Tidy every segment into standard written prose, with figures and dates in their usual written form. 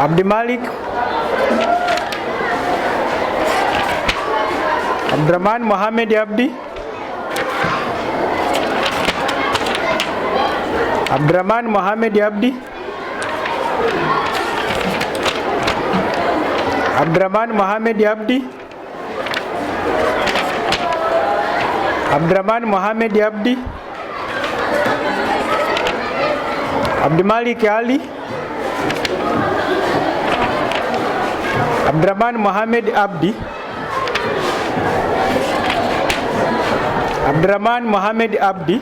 Abdi Malik, Abdurrahman Mohammed Abdi, Abdurrahman Mohammed Abdi, Abdurrahman Mohammed Abdi, Abdurrahman Mohammed Abdi, Abdi Malik Ali, Abdurrahman Mohammed Abdi, Abdurrahman Mohammed Abdi,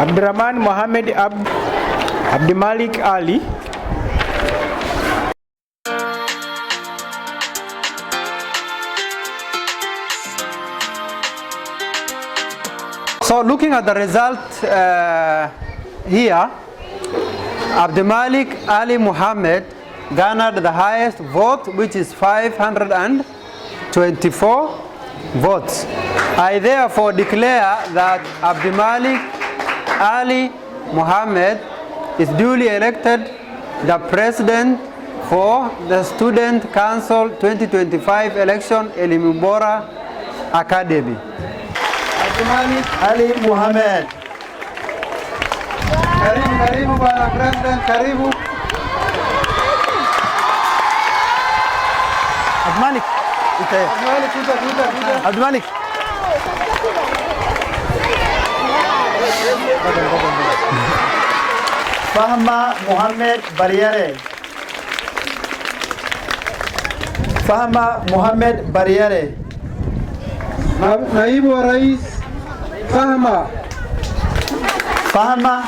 Abdurrahman Mohammed Abdi, Abdi Malik Ali, So looking at the result here, Abdi Malik Ali Muhammad garnered the highest vote, which is 524 votes. I therefore declare that Abdi Malik Ali Muhammad is duly elected the president for the Student Council 2025 election, Elimu Bora Academy. Abdi Malik Ali Muhammad. Karibu, karibu Bwana President, karibu. Abdi Malik. Abdi Malik, kuta. Abdi Malik. Fahma Muhammad Barriere. Fahma Muhammad Barriere. Naibu wa Rais Fahma. Fahma.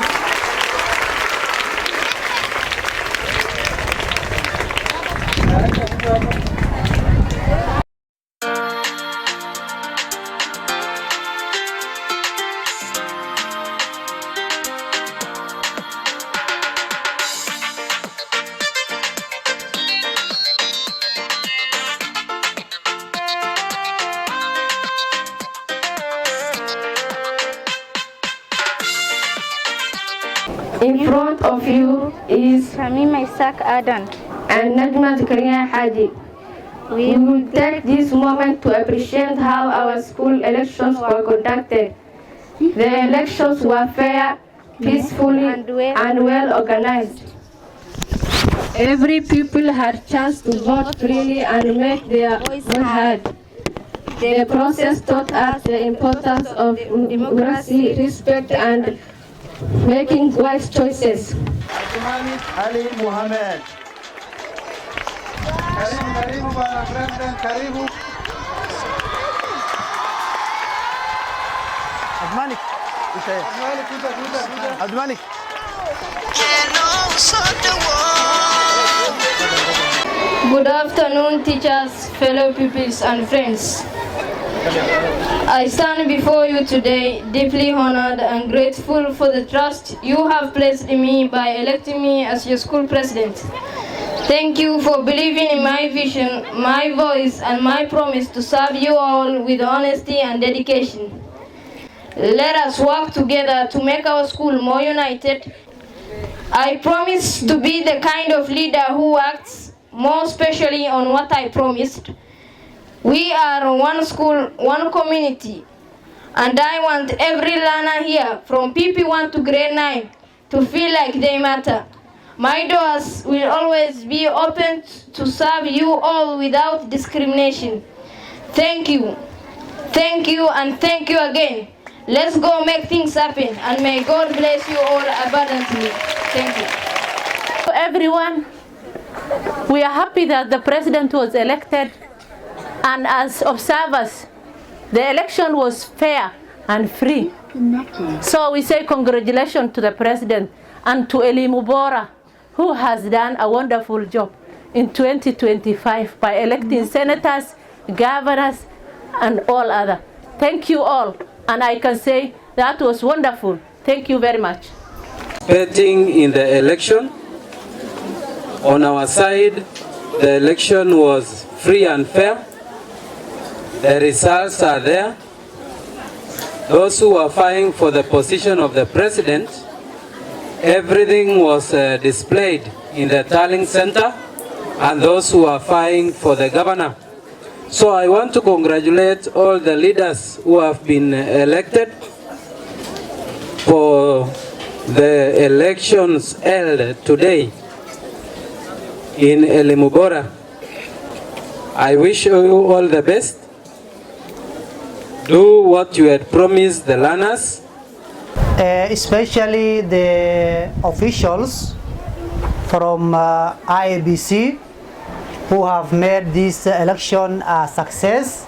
of you is Shamim Isaac Adan. and Najma Zakaria Hadi. We will take this moment to appreciate how our school elections were conducted. The elections were fair, peacefully, and well organized. Every pupil had chance to vote freely and make their voice heard. The process taught us the importance of democracy, respect, and making wise choices. Ali Muhammad. Karibu bwana President, karibu. Abdumalik. Abdumalik. Good afternoon, teachers, fellow pupils, and friends. I stand before you today deeply honored and grateful for the trust you have placed in me by electing me as your school president. Thank you for believing in my vision, my voice, and my promise to serve you all with honesty and dedication. Let us work together to make our school more united. I promise to be the kind of leader who acts more especially on what I promised. We are one school, one community, and I want every learner here, from PP1 to grade 9, to feel like they matter. My doors will always be open to serve you all without discrimination. Thank you, and thank you again. Let's go make things happen, and may God bless you all abundantly. Thank you. To everyone, we are happy that the president was elected, and as observers, the election was fair and free. So we say congratulations to the president and to Elimu Bora, who has done a wonderful job in 2025 by electing senators, governors, and all other. Thank you all, and I can say that was wonderful. Thank you very much. Participating in the election. On our side, the election was free and fair. The results are there. Those who were vying for the position of the president, everything was displayed in the tallying center, and those who are vying for the governor. So I want to congratulate all the leaders who have been elected for the elections held today in Elimu Bora. I wish you all the best. Do what you had promised the learners. Especially the officials from IABC who have made this election a success.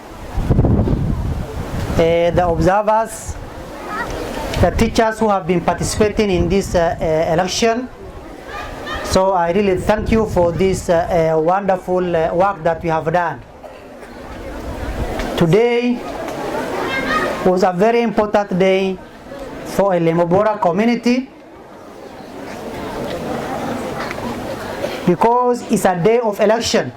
The observers, the teachers who have been participating in this election. So I really thank you for this wonderful work that we have done. Today was a very important day for Elimu Bora community, because it's a day of election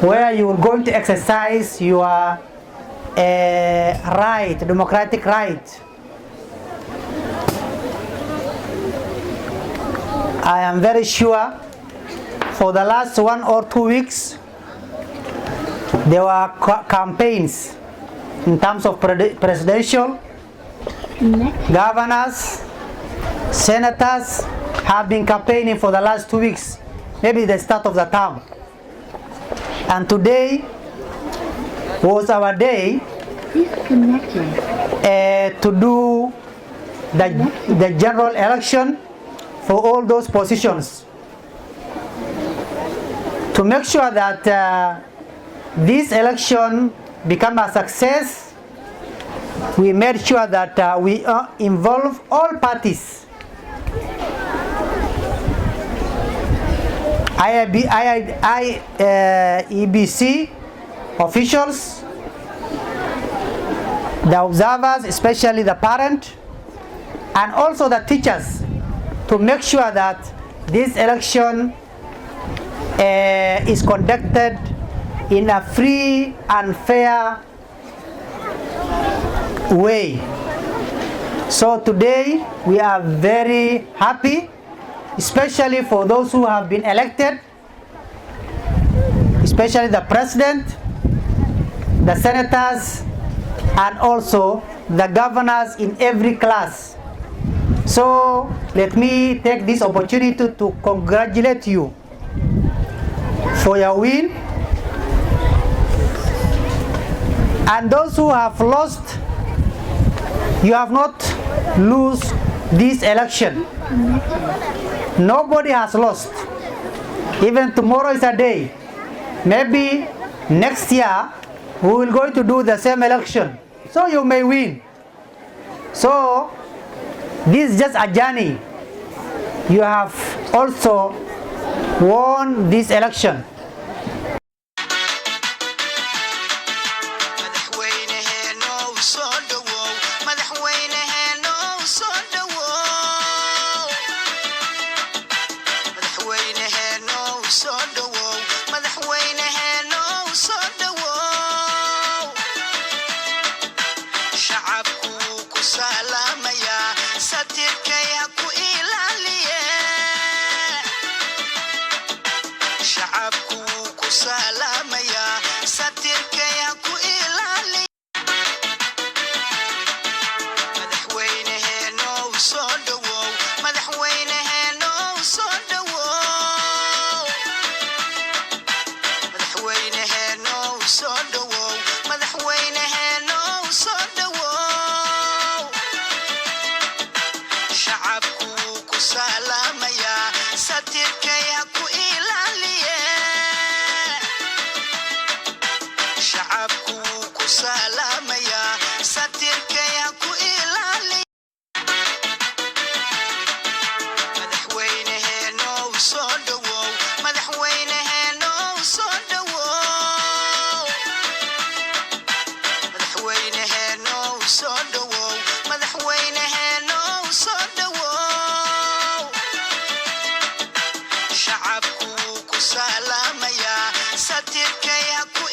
where you are going to exercise your right, democratic right. I am very sure for the last 1 or 2 weeks there were campaigns in terms of presidential, governors, senators have been campaigning for the last 2 weeks, maybe the start of the term. And today was our day to do the general election for all those positions, to make sure that this election become a success. We made sure that we involve all parties, IEBC officials, the observers, especially the parent, and also the teachers, to make sure that this election is conducted in a free and fair way. So today we are very happy, especially for those who have been elected, especially the president, the senators, and also the governors in every class. So let me take this opportunity to congratulate you for your win. And those who have lost, you have not lose this election. Nobody has lost. Even tomorrow is a day. Maybe next year we will going to do the same election. So you may win. So this is just a journey. You have also won this election. Shacabku ku salaamaya satirkay ha ku